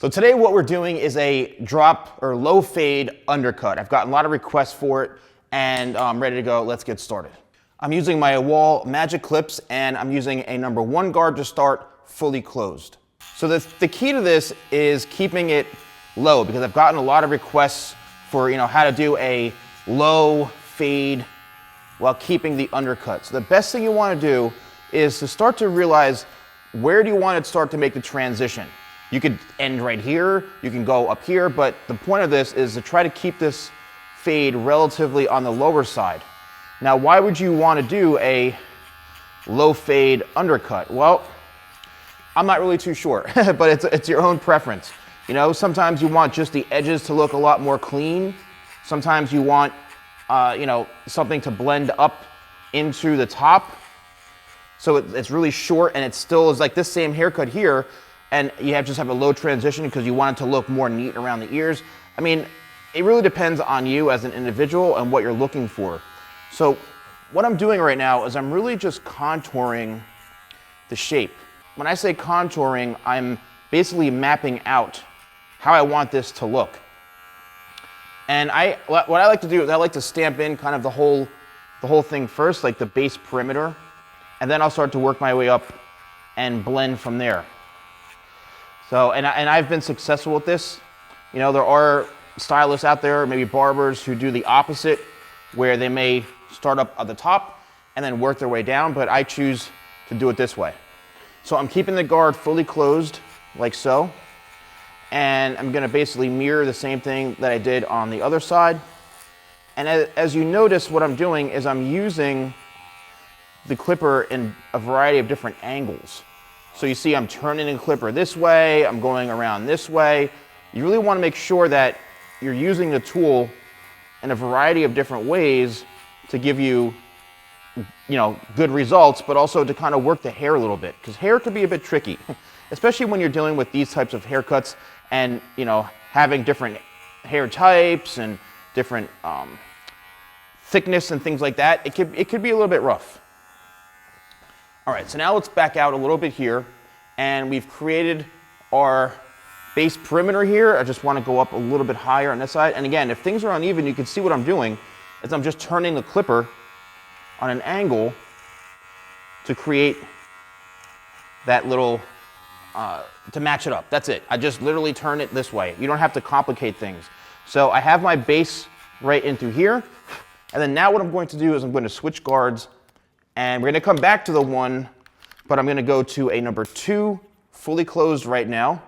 So today what we're doing is a drop or low fade undercut. I've gotten a lot of requests for it and I'm ready to go. Let's get started. I'm using my Wall Magic Clips and I'm using a number 1 guard to start fully closed. So the key to this is keeping it low because I've gotten a lot of requests for how to do a low fade while keeping the undercut. So the best thing you want to do is to start to realize where do you want to start to make the transition. You could end right here, you can go up here, but the point of this is to try to keep this fade relatively on the lower side. Now, why would you want to do a low fade undercut? Well, I'm not really too sure, but it's your own preference. Sometimes you want just the edges to look a lot more clean. Sometimes you want, something to blend up into the top. So it's really short and it still is like this same haircut here, and you just have a low transition because you want it to look more neat around the ears. I mean, it really depends on you as an individual and what you're looking for. So what I'm doing right now is I'm really just contouring the shape. When I say contouring, I'm basically mapping out how I want this to look. And what I like to do is I like to stamp in kind of the whole thing first, like the base perimeter, and then I'll start to work my way up and blend from there. So, and I've been successful with this. There are stylists out there, maybe barbers, who do the opposite, where they may start up at the top and then work their way down, but I choose to do it this way. So I'm keeping the guard fully closed, like so, and I'm gonna basically mirror the same thing that I did on the other side. And as you notice, what I'm doing is I'm using the clipper in a variety of different angles. So you see I'm turning the clipper this way, I'm going around this way. You really want to make sure that you're using the tool in a variety of different ways to give you, good results, but also to kind of work the hair a little bit, because hair could be a bit tricky, especially when you're dealing with these types of haircuts and, having different hair types and different thickness and things like that. It could be a little bit rough. All right, so now let's back out a little bit here, and we've created our base perimeter here. I just want to go up a little bit higher on this side. And again, if things are uneven, you can see what I'm doing is I'm just turning the clipper on an angle to create that little, to match it up. That's it. I just literally turn it this way. You don't have to complicate things. So I have my base right into here, and then now what I'm going to do is I'm going to switch guards. And we're going to come back to the 1, but I'm going to go to a number 2, fully closed right now.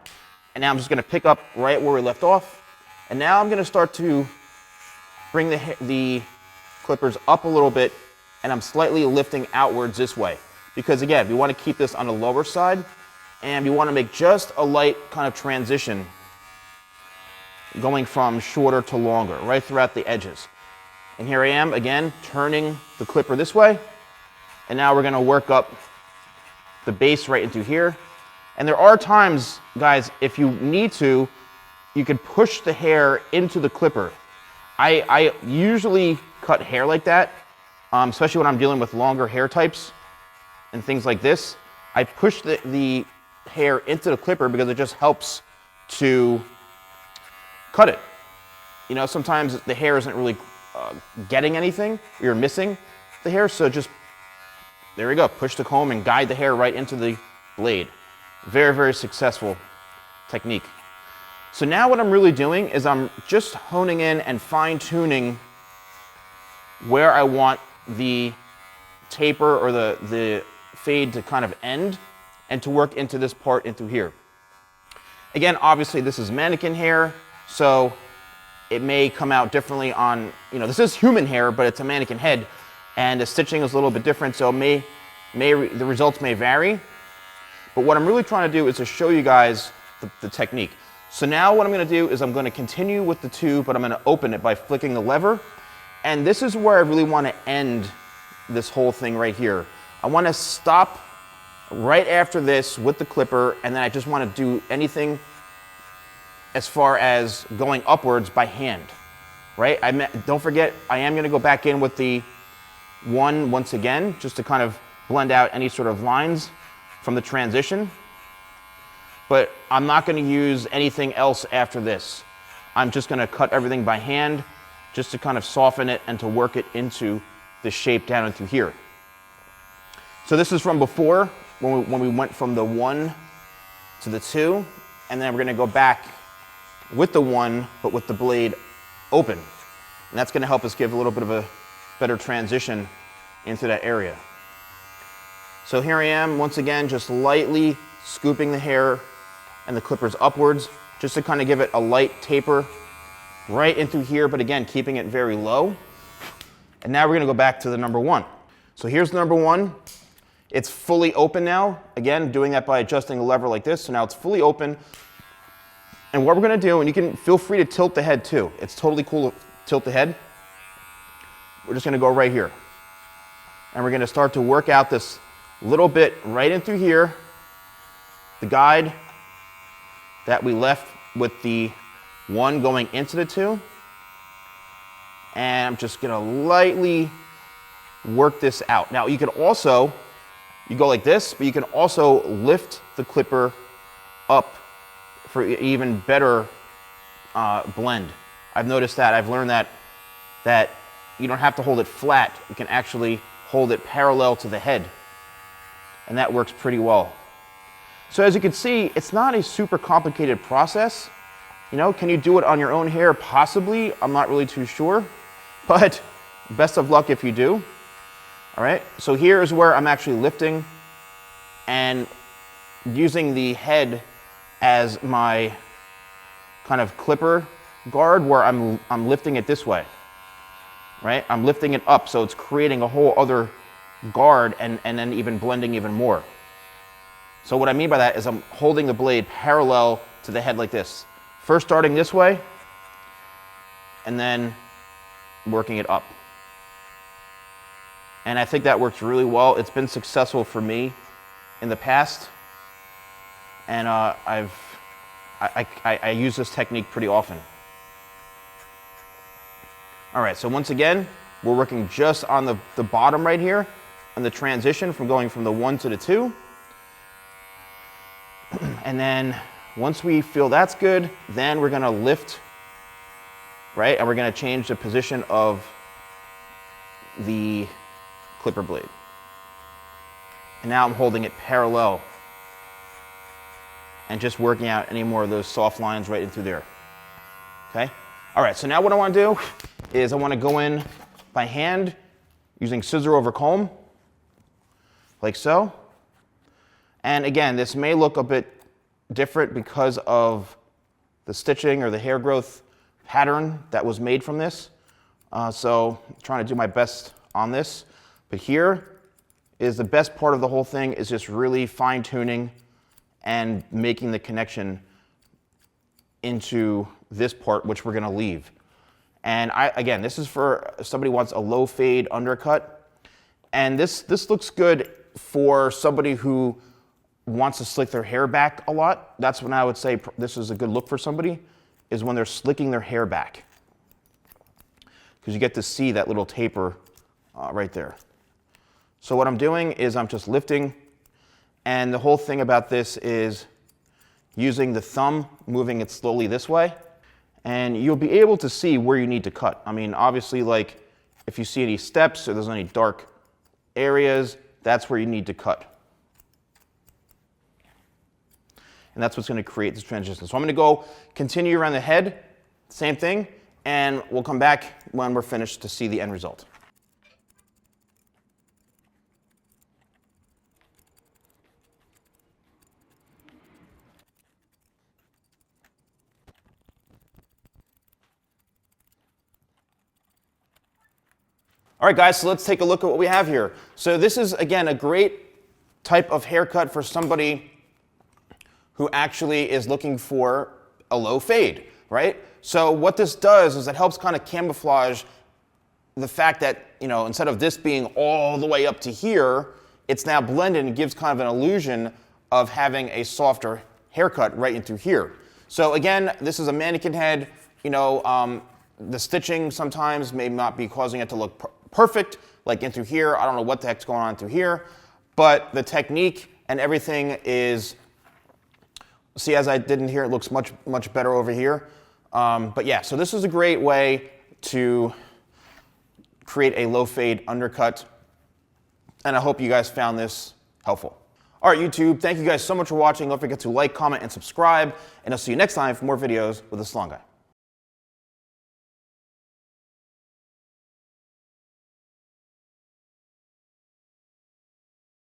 And now I'm just going to pick up right where we left off. And now I'm going to start to bring the clippers up a little bit, and I'm slightly lifting outwards this way. Because again, we want to keep this on the lower side, and we want to make just a light kind of transition going from shorter to longer, right throughout the edges. And here I am, again, turning the clipper this way. And now we're going to work up the base right into here. And there are times, guys, if you need to, you could push the hair into the clipper. I usually cut hair like that, especially when I'm dealing with longer hair types and things like this. I push the hair into the clipper because it just helps to cut it. Sometimes the hair isn't really getting anything. You're missing the hair, so just there we go. Push the comb and guide the hair right into the blade. Very, very successful technique. So now what I'm really doing is I'm just honing in and fine-tuning where I want the taper or the fade to kind of end and to work into this part into here. Again, obviously this is mannequin hair, so it may come out differently on, this is human hair, but it's a mannequin head. And the stitching is a little bit different, so the results may vary. But what I'm really trying to do is to show you guys the technique. So now what I'm going to do is I'm going to continue with the 2, but I'm going to open it by flicking the lever. And this is where I really want to end this whole thing right here. I want to stop right after this with the clipper, and then I just want to do anything as far as going upwards by hand, right? Don't forget, I am going to go back in with the 1 once again, just to kind of blend out any sort of lines from the transition. but I'm not going to use anything else after this. I'm just going to cut everything by hand just to kind of soften it and to work it into the shape down into here. So this is from before, when we went from the 1 to the 2, and then we're going to go back with the 1, but with the blade open. And that's going to help us give a little bit of a better transition into that area. So here I am, once again, just lightly scooping the hair and the clippers upwards, just to kind of give it a light taper right in through here, but again, keeping it very low. And now we're going to go back to the number 1. So here's the number 1. It's fully open now. Again, doing that by adjusting the lever like this. So now it's fully open. And what we're going to do, and you can feel free to tilt the head too. It's totally cool to tilt the head. We're just going to go right here. And we're going to start to work out this little bit right in through here. The guide that we left with the 1 going into the 2. And I'm just going to lightly work this out. Now you can also, you go like this, but you can also lift the clipper up for even better blend. I've noticed that. I've learned that you don't have to hold it flat. You can actually hold it parallel to the head. And that works pretty well. So as you can see, it's not a super complicated process. You know, can you do it on your own hair? Possibly. I'm not really too sure. But best of luck if you do. All right, so here is where I'm actually lifting and using the head as my kind of clipper guard, where I'm lifting it this way, right? I'm lifting it up, so it's creating a whole other guard and then even blending even more. So what I mean by that is I'm holding the blade parallel to the head like this. First starting this way, and then working it up. And I think that works really well. It's been successful for me in the past. And I use this technique pretty often. All right, so once again, we're working just on the bottom right here, on the transition from going from the 1 to the 2. And then once we feel that's good, then we're gonna lift, right? And we're gonna change the position of the clipper blade. And now I'm holding it parallel and just working out any more of those soft lines right in through there. Okay? All right, so now what I want to do is I want to go in by hand using scissor over comb, like so. And again, this may look a bit different because of the stitching or the hair growth pattern that was made from this. So I'm trying to do my best on this. But here is the best part of the whole thing, is just really fine tuning and making the connection into this part, which we're gonna leave. And again, this is for if somebody wants a low fade undercut. And this looks good for somebody who wants to slick their hair back a lot. That's when I would say this is a good look for somebody, is when they're slicking their hair back. Because you get to see that little taper right there. So what I'm doing is I'm just lifting, and the whole thing about this is using the thumb, moving it slowly this way, and you'll be able to see where you need to cut. I mean, obviously, like if you see any steps or there's any dark areas, that's where you need to cut. And that's what's going to create this transition. So I'm going to go continue around the head, same thing, and we'll come back when we're finished to see the end result. All right, guys, so let's take a look at what we have here. So this is, again, a great type of haircut for somebody who actually is looking for a low fade, right? So what this does is it helps kind of camouflage the fact that, you know, instead of this being all the way up to here, it's now blended and gives kind of an illusion of having a softer haircut right into here. So again, this is a mannequin head. You know, the stitching sometimes may not be causing it to look perfect, like in through here. I don't know what the heck's going on through here, but the technique and everything is See, as I did in here, it looks much better over here. But yeah, so this is a great way to create a low fade undercut. And I hope you guys found this helpful. All right, YouTube, thank you guys so much for watching. Don't forget to like, comment, and subscribe. And I'll see you next time for more videos with the Salon Guy.